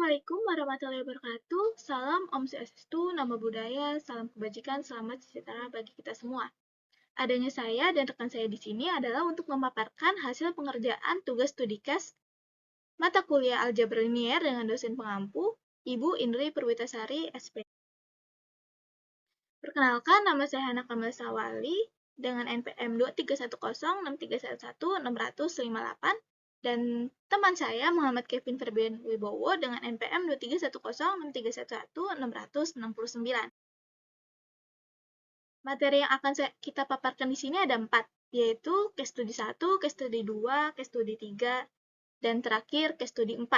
Assalamualaikum warahmatullahi wabarakatuh. Salam Om Swastiastu, Namo Buddhaya, salam kebajikan, selamat sejahtera bagi kita semua. Adanya saya dan rekan saya di sini adalah untuk memaparkan hasil pengerjaan tugas studi kes mata kuliah Aljabar Linier dengan dosen pengampu, Ibu Indri Perwitasari, SP. Perkenalkan, nama saya Hana Kamal Sawali dengan NPM 23106311658 dan teman saya Muhammad Kevin Ferbian Wibowo dengan NPM 23106311669. Materi yang akan kita paparkan di sini ada 4, yaitu case study 1, case study 2, case study 3, dan terakhir case study 4.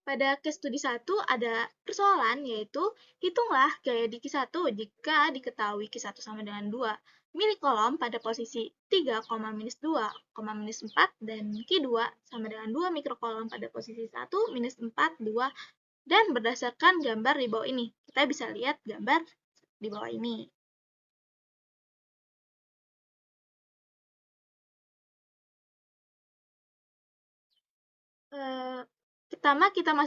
Pada case study 1 ada persoalan, yaitu hitunglah gaya di Q1 jika diketahui Q1 sama dengan 2 milikolom pada posisi 3, minus 2, minus 4, dan Q2 sama dengan 2 mikrokolom pada posisi 1, minus 4, 2, dan berdasarkan gambar di bawah ini. Kita bisa lihat gambar di bawah ini. Pertama kita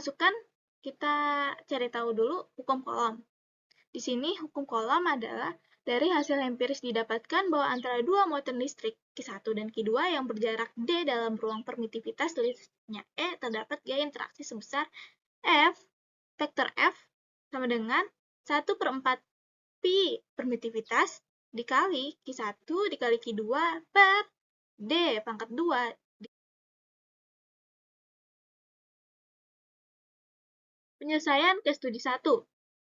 cari tahu dulu hukum kolom. Di sini hukum kolom adalah dari hasil empiris didapatkan bahwa antara dua muatan listrik Q1 dan Q2 yang berjarak D dalam ruang permitivitas tulisnya E terdapat gaya interaksi sebesar F, vektor F sama dengan 1/4 pi permitivitas dikali Q1 dikali Q2 per D pangkat 2. Penyelesaian case study 1.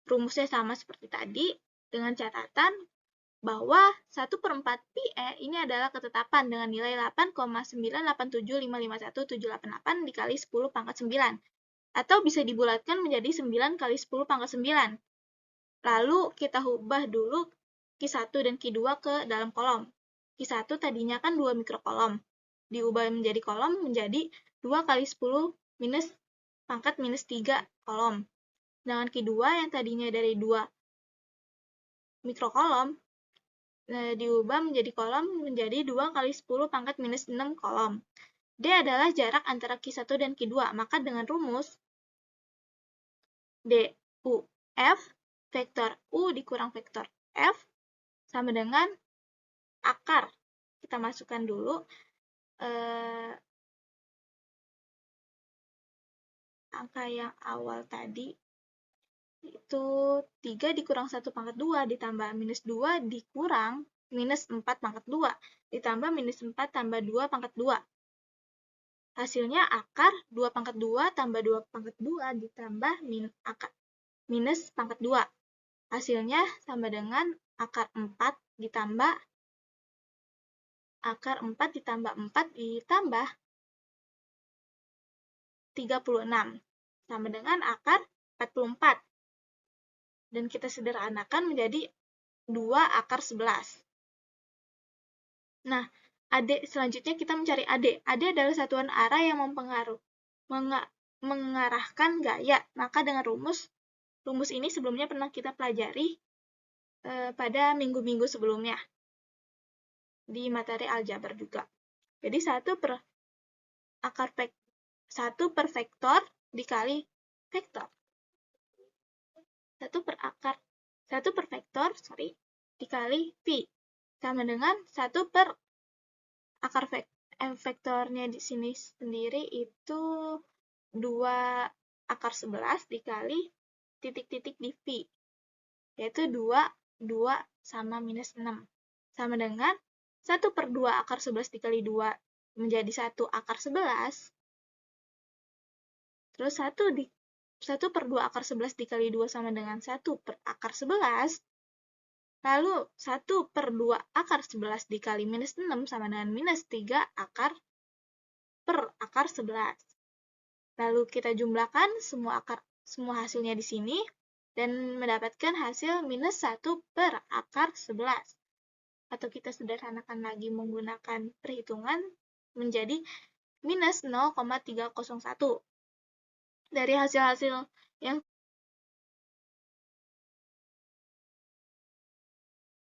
Rumusnya sama seperti tadi, dengan catatan bahwa 1/4 PE ini adalah ketetapan dengan nilai 8,987551788 dikali 10 pangkat 9, atau bisa dibulatkan menjadi 9 kali 10 pangkat 9. Lalu kita ubah dulu Q1 dan Q2 ke dalam kolom. Q1 tadinya kan 2 mikrokolom, diubah menjadi kolom menjadi 2 kali 10 minus pangkat minus 3 kolom. Dengan Q2 yang tadinya dari 2 mikrokolom, diubah menjadi kolom menjadi 2 kali 10 pangkat minus 6 kolom. D adalah jarak antara Q1 dan Q2, maka dengan rumus D U F vektor U dikurang vektor F sama dengan akar. Kita masukkan dulu angka yang awal tadi, itu 3 dikurang 1 pangkat 2 ditambah minus 2 dikurang minus 4 pangkat 2 ditambah minus 4 tambah 2 pangkat 2. Hasilnya akar 2 pangkat 2 tambah 2 pangkat 2 ditambah minus pangkat 2. Hasilnya sama dengan akar 4 ditambah 4 ditambah 36 sama dengan akar 44. Dan kita sederhanakan menjadi 2 akar 11. Nah, selanjutnya kita mencari AD. AD adalah satuan arah yang mengarahkan gaya. Maka dengan rumus ini sebelumnya pernah kita pelajari pada minggu-minggu sebelumnya di materi aljabar juga. Jadi 1 per vektor dikali vektor. 1 per vektor dikali pi sama dengan 1 per akar vektornya di sini sendiri itu 2 akar 11 dikali titik-titik di pi, yaitu 2 sama minus 6 sama dengan 1/2 akar 11 dikali 2 menjadi 1 akar 11, terus 1/2 akar 11 dikali 2 sama dengan 1 per akar 11, lalu 1/2 akar 11 dikali minus 6 sama dengan minus 3 akar per akar 11. Lalu kita jumlahkan semua hasilnya di sini dan mendapatkan hasil minus 1 per akar 11. Atau kita sederhanakan lagi menggunakan perhitungan menjadi minus 0,301. Dari hasil-hasil yang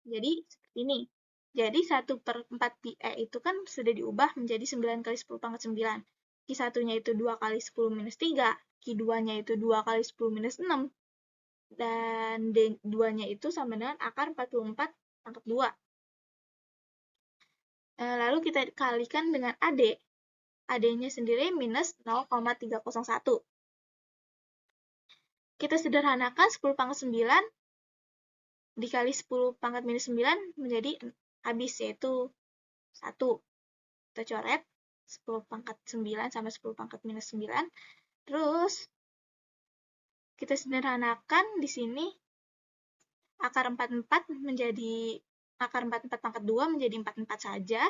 jadi seperti ini. Jadi 1/4 pi itu kan sudah diubah menjadi 9 kali 10 pangkat 9. Q1-nya itu 2 kali 10 minus 3, Q2-nya itu 2 kali 10 minus 6, dan D2-nya itu sama dengan akar 44 pangkat 2. Lalu kita kalikan dengan AD. AD-nya sendiri minus 0,301. Kita sederhanakan 10 pangkat 9 dikali 10 pangkat minus 9 menjadi habis, yaitu 1. Kita coret 10 pangkat 9 sama 10 pangkat minus 9. Terus, kita sederhanakan di sini akar 44 menjadi akar 44 pangkat 2 menjadi 44 saja.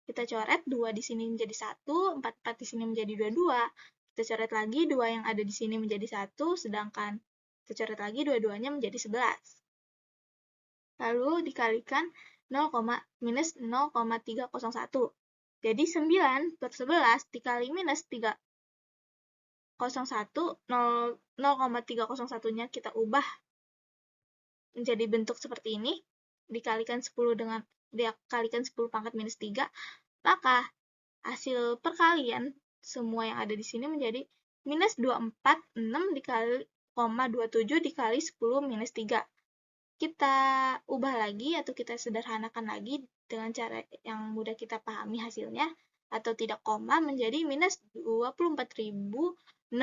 Kita coret 2 di sini menjadi 1, 44 di sini menjadi 22. Kita coret lagi 2 yang ada di sini menjadi 1, sedangkan kita coret lagi dua-duanya menjadi 11. Lalu dikalikan 0, minus 0,301. Jadi 9 per 11 dikali minus 301, 0,301-nya kita ubah menjadi bentuk seperti ini, dikalikan 10 dengan dikalikan 10 pangkat minus 3, maka hasil perkalian semua yang ada di sini menjadi minus 246 dikali 27 dikali 10 minus 3. Kita ubah lagi atau kita sederhanakan lagi dengan cara yang mudah kita pahami hasilnya, atau tidak koma, menjadi minus 24.627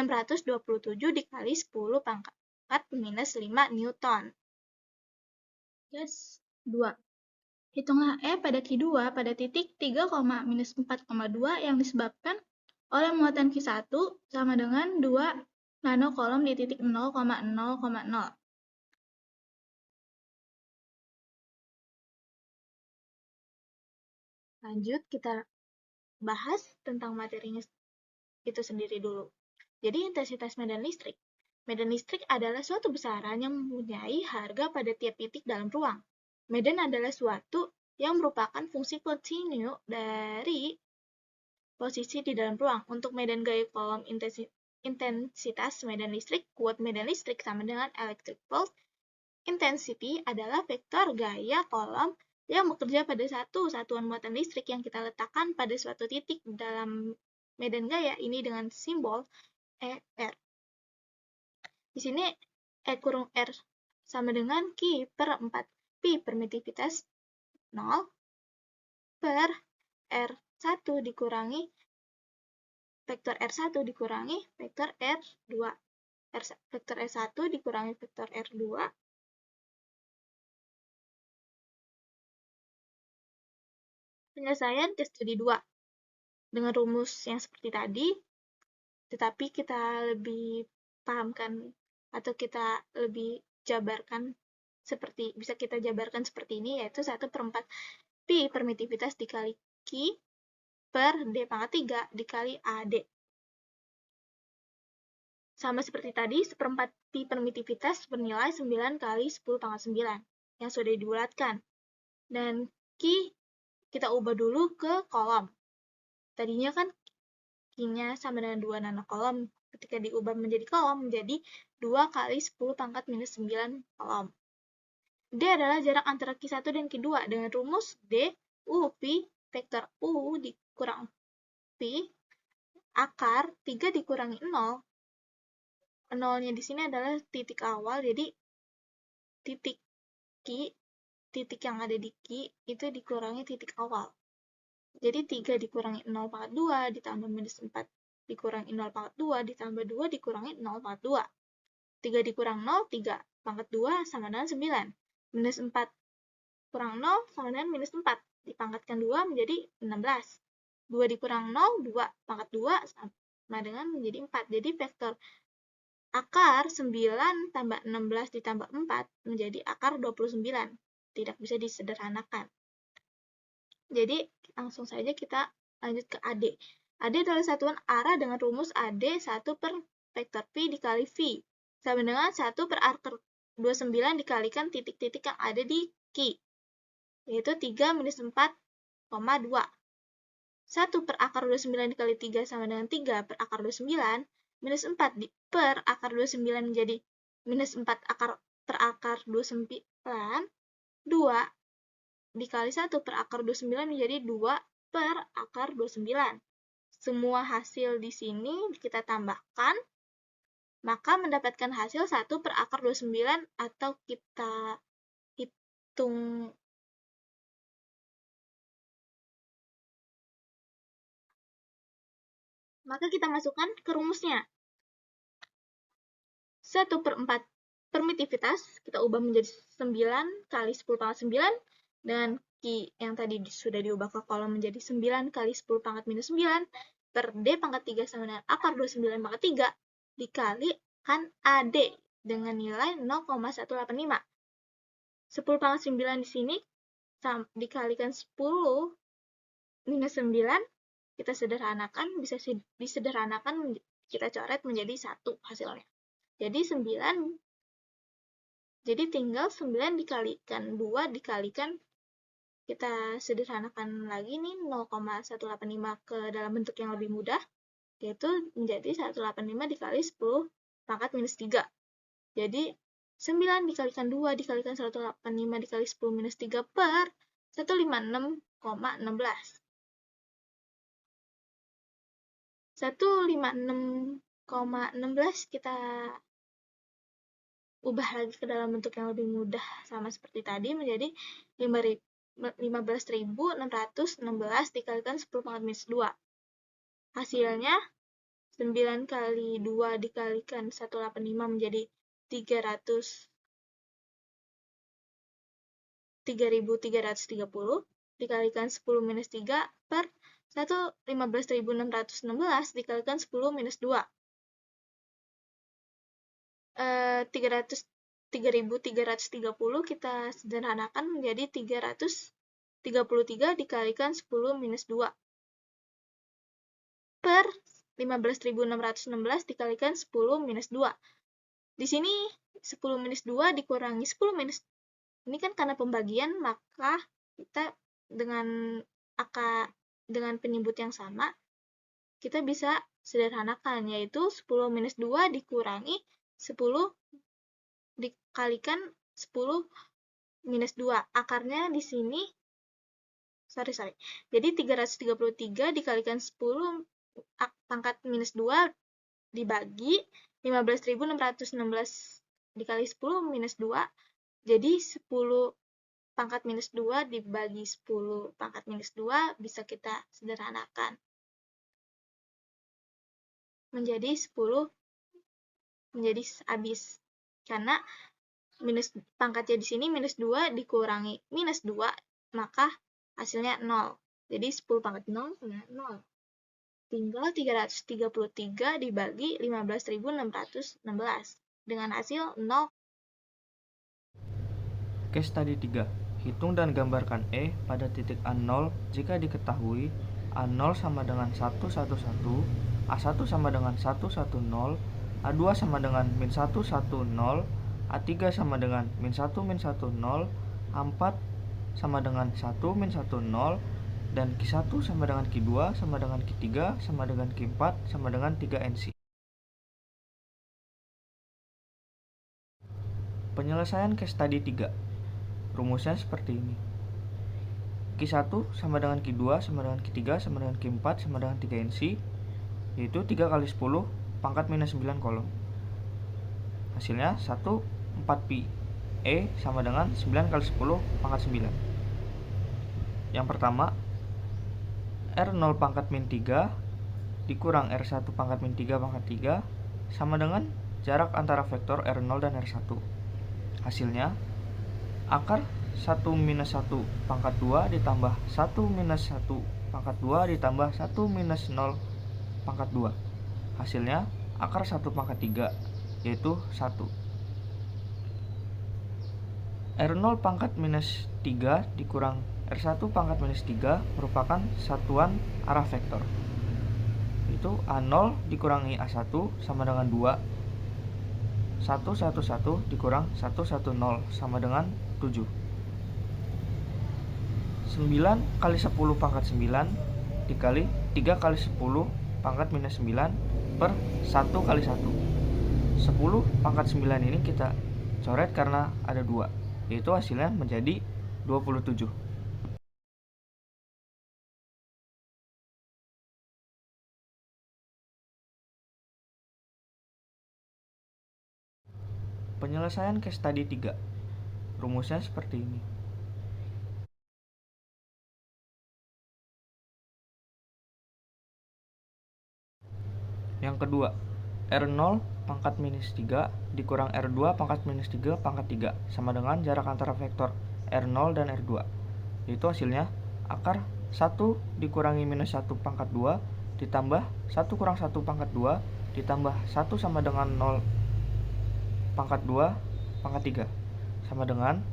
dikali 10 pangkat minus 5 Newton. Yes, 2. Hitunglah E pada Q2 pada titik 3, minus 4,2 yang disebabkan oleh muatan Q1 sama dengan 2 nanokolom di titik 0,0,0. Lanjut, kita bahas tentang materinya itu sendiri dulu. Jadi, intensitas medan listrik. Medan listrik adalah suatu besaran yang mempunyai harga pada tiap titik dalam ruang. Medan adalah suatu yang merupakan fungsi kontinu dari posisi di dalam ruang. Untuk medan gaya kolom intensitas medan listrik, kuat medan listrik sama dengan electric pulse intensity adalah vektor gaya kolom yang bekerja pada satu satuan muatan listrik yang kita letakkan pada suatu titik dalam medan gaya ini dengan simbol ER. Di sini E kurung R sama dengan Q per 4 Pi permitivitas 0 per R1 dikurangi vektor R1 dikurangi vektor R2. Vektor R1 dikurangi vektor R2. Penyelesaian ke studi 2 dengan rumus yang seperti tadi, tetapi kita lebih pahamkan atau kita lebih jabarkan bisa kita jabarkan seperti ini, yaitu 1/4 Pi permitivitas dikali Q per D pangkat 3 dikali AD. Sama seperti tadi, 1/4 Pi permitivitas bernilai 9 kali 10 pangkat 9 yang sudah dibulatkan. Dan Q kita ubah dulu ke kolom. Tadinya kan Q-nya sama dengan 2 nanokolom. Ketika diubah menjadi kolom, menjadi 2 kali 10 pangkat minus 9 kolom. D adalah jarak antara Q1 dan Q2 dengan rumus D U Pi vektor U dikurang Pi akar 3 dikurangi 0. 0-nya di sini adalah titik awal, jadi titik Q, titik yang ada di Q itu dikurangi titik awal. Jadi 3 dikurangi 0 pangkat 2 ditambah minus 4 dikurangi 0 pangkat 2 ditambah 2 dikurangi 0 pangkat 2. 3 dikurang 0, 3 pangkat 2 sama dengan 9. Minus 4 kurang 0 sama dengan minus 4. Dipangkatkan 2 menjadi 16. 2 dikurang 0, 2 pangkat 2 sama dengan menjadi 4. Jadi vektor akar 9 tambah 16 ditambah 4 menjadi akar 29. Tidak bisa disederhanakan. Jadi, langsung saja kita lanjut ke AD. AD adalah satuan arah dengan rumus AD 1 per vektor Pi dikali V. Sama dengan 1 per akar 29 dikalikan titik-titik yang ada di Q, yaitu 3 minus 4,2. 1 per akar 29 dikali 3 sama dengan 3 per akar 29, minus 4 per akar 29 menjadi minus 4 per akar 29, 2 dikali 1 per akar 29 menjadi 2 per akar 29, semua hasil di sini kita tambahkan, maka mendapatkan hasil 1 per akar 29 atau kita hitung maka kita masukkan ke rumusnya. 1 per 4 permitivitas, kita ubah menjadi 9 kali 10 pangkat 9, dan Q yang tadi sudah diubah ke kolom menjadi 9 kali 10 pangkat minus 9, per D pangkat 3 sama dengan akar 29 pangkat 3, dikalikan AD dengan nilai 0,185. 10 pangkat 9 di sini dikalikan 10 minus 9, kita sederhanakan, bisa disederhanakan, kita coret menjadi 1 hasilnya. Jadi 9, jadi tinggal 9 dikalikan 2 dikalikan, kita sederhanakan lagi nih 0,185 ke dalam bentuk yang lebih mudah, yaitu menjadi 185 dikali 10 pangkat minus 3. Jadi 9 dikalikan 2 dikalikan 185 dikali 10 minus 3 per 156,16. 156,16 kita ubah lagi ke dalam bentuk yang lebih mudah sama seperti tadi menjadi 15.616 dikalikan 10 pangkat minus 2. Hasilnya 9 kali 2 dikalikan 185 menjadi 3.330 dikalikan 10 minus 3 per 15.616 dikalikan 10 minus 2. 3.330 kita sederhanakan menjadi 333 dikalikan 10 minus 2 per 15.616 dikalikan 10 minus 2. Di sini 10 minus 2 dikurangi 10 minus, ini kan karena pembagian, maka kita dengan penyebut yang sama, kita bisa sederhanakan, yaitu 10 minus 2 dikurangi 10 dikalikan 10 minus 2. Akarnya di sini, jadi 333 dikalikan 10 pangkat minus 2 dibagi 15.616 dikali 10 minus 2, jadi 10 pangkat minus 2 dibagi 10 pangkat minus 2 bisa kita sederhanakan menjadi 10 menjadi habis, karena minus pangkatnya di sini minus 2 dikurangi minus 2, maka hasilnya 0. Jadi 10 pangkat 0 sama 0. Tinggal 333 dibagi 15.616 dengan hasil 0. Case study 3. Hitung dan gambarkan E pada titik A0 jika diketahui A0 sama dengan 111, A1 sama dengan 110, A2 sama dengan min 110, A3 sama dengan min 1 min 10, A4 sama dengan 1 min 10, dan Q1 sama dengan Q2 sama dengan Q3 sama dengan Q4 sama dengan 3NC. Penyelesaian case study 3. Rumusnya seperti ini. Q1 sama dengan Q2 sama dengan Q3 sama dengan Q4 sama dengan 3NC, yaitu 3 kali 10 pangkat minus 9 kolom. Hasilnya 1, 4pi. E sama dengan 9 kali 10 pangkat 9. Yang pertama, R0 pangkat min 3 dikurang R1 pangkat min 3 pangkat 3 sama dengan jarak antara vektor R0 dan R1. Hasilnya, akar 1 minus 1 pangkat 2 ditambah 1 minus 1 pangkat 2 ditambah 1 minus 0 pangkat 2. Hasilnya, akar 1 pangkat 3, yaitu 1. R0 pangkat minus 3 dikurang R1 pangkat minus 3 merupakan satuan arah vektor. Itu A0 dikurangi A1 sama dengan 2. 111 dikurang 110 sama dengan 7. 9 kali 10 pangkat 9 dikali 3 kali 10 pangkat minus 9 per 1 kali 1. 10 pangkat 9 ini kita coret karena ada 2, yaitu hasilnya menjadi 27. Penyelesaian case study 3. Rumusnya seperti ini. Yang kedua, R0 pangkat minus 3 dikurang R2 pangkat minus 3 pangkat 3 sama dengan jarak antara vektor R0 dan R2. Yaitu hasilnya akar 1 dikurangi minus 1 pangkat 2 ditambah 1 kurang 1 pangkat 2 ditambah 1 sama dengan 0 pangkat 2 pangkat 3 sama dengan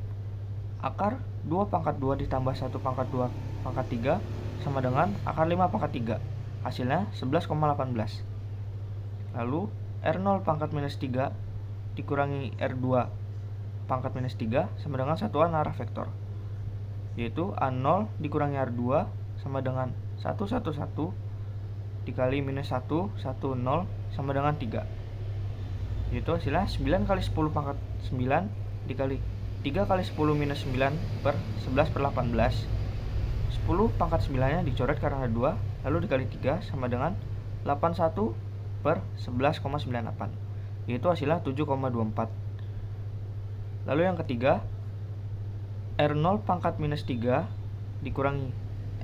akar 2 pangkat 2 ditambah 1 pangkat 2 pangkat 3 sama dengan akar 5 pangkat 3. Hasilnya 11,18. Lalu R0 pangkat minus 3 dikurangi R2 pangkat minus 3 sama dengan satuan arah vektor, yaitu A0 dikurangi R2 sama dengan 111 dikali minus 1, 1, 0 sama dengan 3. Yaitu hasilnya 9 kali 10 pangkat 9 dikali 3 kali 10 minus 9 per 11 per 18. 10 pangkat 9 nya dicoret karena ada 2, lalu dikali 3 sama dengan 81 per 11,98. Yaitu hasilnya 7,24. Lalu yang ketiga, R0 pangkat minus 3 dikurangi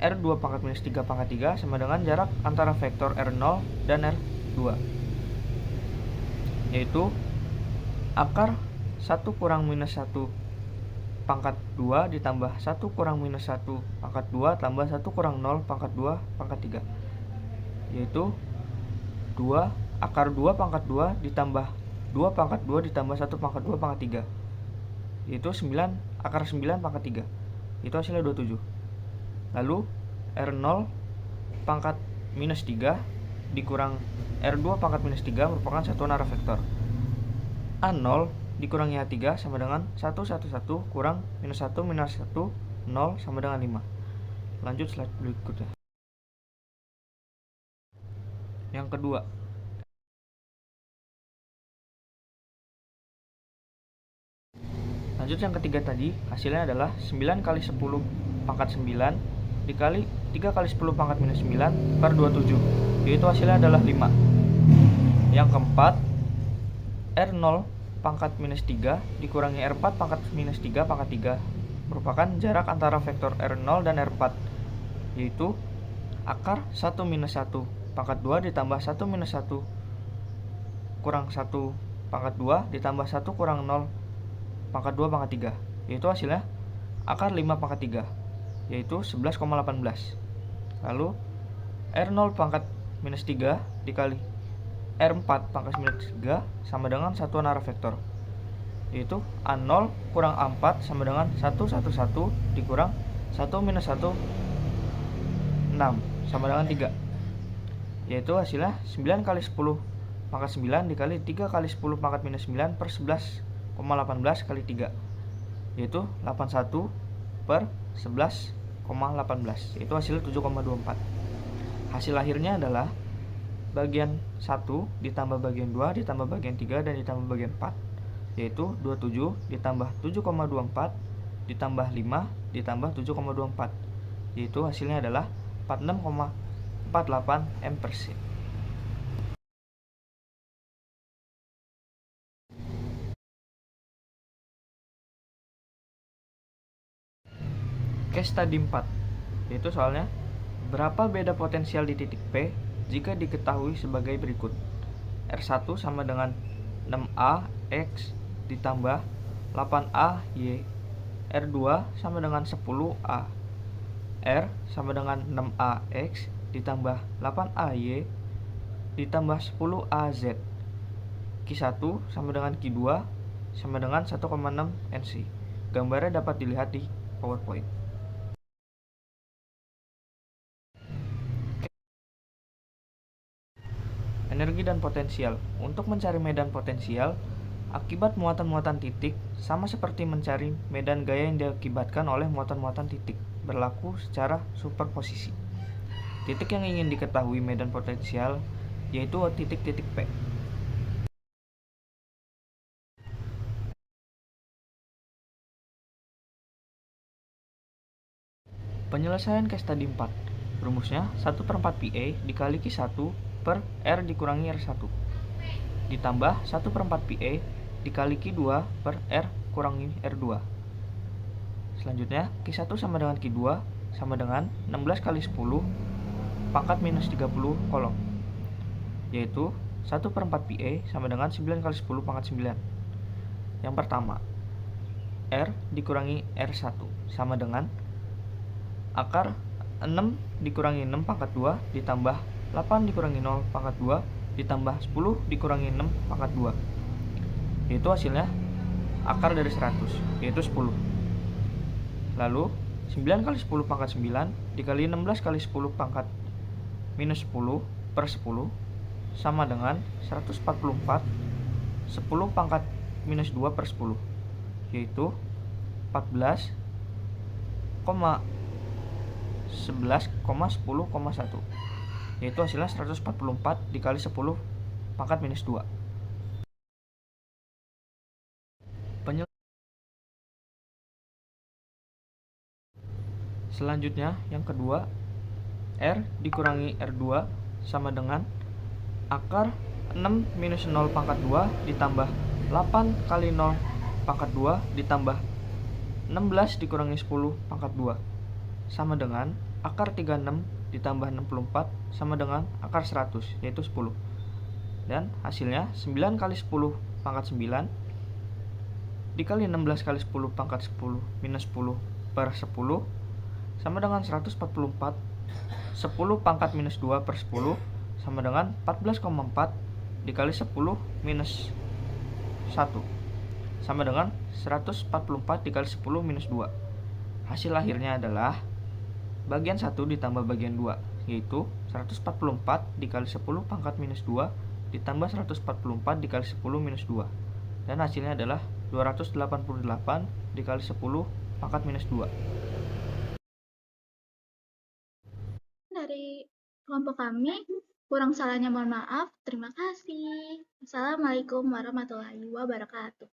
R2 pangkat minus 3 pangkat 3 sama dengan jarak antara vektor R0 dan R2, yaitu akar 1 kurang minus 1 pangkat 2 ditambah 1 kurang minus 1 pangkat 2 tambah 1 kurang 0 pangkat 2 pangkat 3, yaitu 2 akar 2 pangkat 2 ditambah 2 pangkat 2 ditambah 1 pangkat 2 pangkat 3, yaitu 9 akar 9 pangkat 3. Itu hasilnya 27. Lalu R0 pangkat minus 3 dikurang R2 pangkat minus 3 merupakan satuan arah vektor. A0 dikurangi A3 sama dengan 111 kurang minus 1 minus 1, 0 sama dengan 5. Lanjut slide berikutnya. Yang kedua, lanjut yang ketiga tadi, hasilnya adalah 9 kali 10 pangkat 9 dikali 3 kali 10 pangkat minus 9 per 27, yaitu hasilnya adalah 5. Yang keempat, R0 pangkat minus 3 dikurangi R4 pangkat minus 3 pangkat 3 merupakan jarak antara vektor R0 dan R4, yaitu akar 1 minus 1 pangkat 2 ditambah 1 minus 1 kurang 1 pangkat 2 ditambah 1 kurang 0 pangkat 2 pangkat 3, yaitu hasilnya akar 5 pangkat 3, yaitu 11,18. Lalu R0 pangkat minus 3 dikali R4 pangkat minus 3 sama dengan satuan arah vektor, yaitu A0 kurang A4 sama dengan 111 dikurang 1 minus 1, 6 sama dengan 3, yaitu hasilnya 9 kali 10 pangkat 9 dikali 3 kali 10 pangkat minus 9 per 11,18 kali 3, yaitu 81 per 11,18, yaitu hasilnya 7,24. Hasil akhirnya adalah bagian 1 ditambah bagian 2 ditambah bagian 3 dan ditambah bagian 4, yaitu 27 ditambah 7,24 ditambah 5 ditambah 7,24, yaitu hasilnya adalah 46,48 ampersand. Case study 4, yaitu soalnya berapa beda potensial di titik P jika diketahui sebagai berikut. R1 sama dengan 6A X ditambah 8A Y. R2 sama dengan 10A. R sama dengan 6A X ditambah 8A Y ditambah 10A Z. Q1 sama dengan Q2 sama dengan 1,6 NC. Gambarnya dapat dilihat di PowerPoint. Energi dan potensial. Untuk mencari medan potensial akibat muatan-muatan titik sama seperti mencari medan gaya yang diakibatkan oleh muatan-muatan titik, berlaku secara superposisi. Titik yang ingin diketahui medan potensial yaitu titik-titik P. Penyelesaian case study 4. Rumusnya 1/4 PA dikali Q1 per R dikurangi R1 ditambah 1/4 PA dikali Q2 per R kurangi R2. Selanjutnya, Q1 sama dengan Q2 sama dengan 16 kali 10 pangkat minus 30 kolom, yaitu 1/4 PA sama dengan 9 kali 10 pangkat 9. Yang pertama, R dikurangi R1 sama dengan akar 6 dikurangi 6 pangkat 2 ditambah 8 dikurangi 0 pangkat 2 ditambah 10 dikurangi 6 pangkat 2, yaitu hasilnya akar dari 100, yaitu 10. Lalu 9 kali 10 pangkat 9 dikali 16 kali 10 pangkat minus 10 per 10 sama dengan 144 10 pangkat minus 2 per 10, yaitu 14,11,10,1, yaitu hasilnya 144 dikali 10 pangkat minus 2. Selanjutnya, yang kedua, R dikurangi R2 sama dengan akar 6 minus 0 pangkat 2 ditambah 8 kali 0 pangkat 2 ditambah 16 dikurangi 10 pangkat 2 sama dengan akar 36 ditambah 64 sama dengan akar 100, yaitu 10. Dan hasilnya 9 kali 10 pangkat 9 dikali 16 kali 10 pangkat 10 minus 10 per 10 sama dengan 144 10 pangkat minus 2 per 10 sama dengan 14,4 dikali 10 minus 1 sama dengan 144 dikali 10 minus 2. Hasil akhirnya adalah bagian 1 ditambah bagian 2, yaitu 144 dikali 10 pangkat minus 2 ditambah 144 dikali 10 minus 2. Dan hasilnya adalah 288 dikali 10 pangkat minus 2. Dari kelompok kami, kurang salahnya mohon maaf. Terima kasih. Assalamualaikum warahmatullahi wabarakatuh.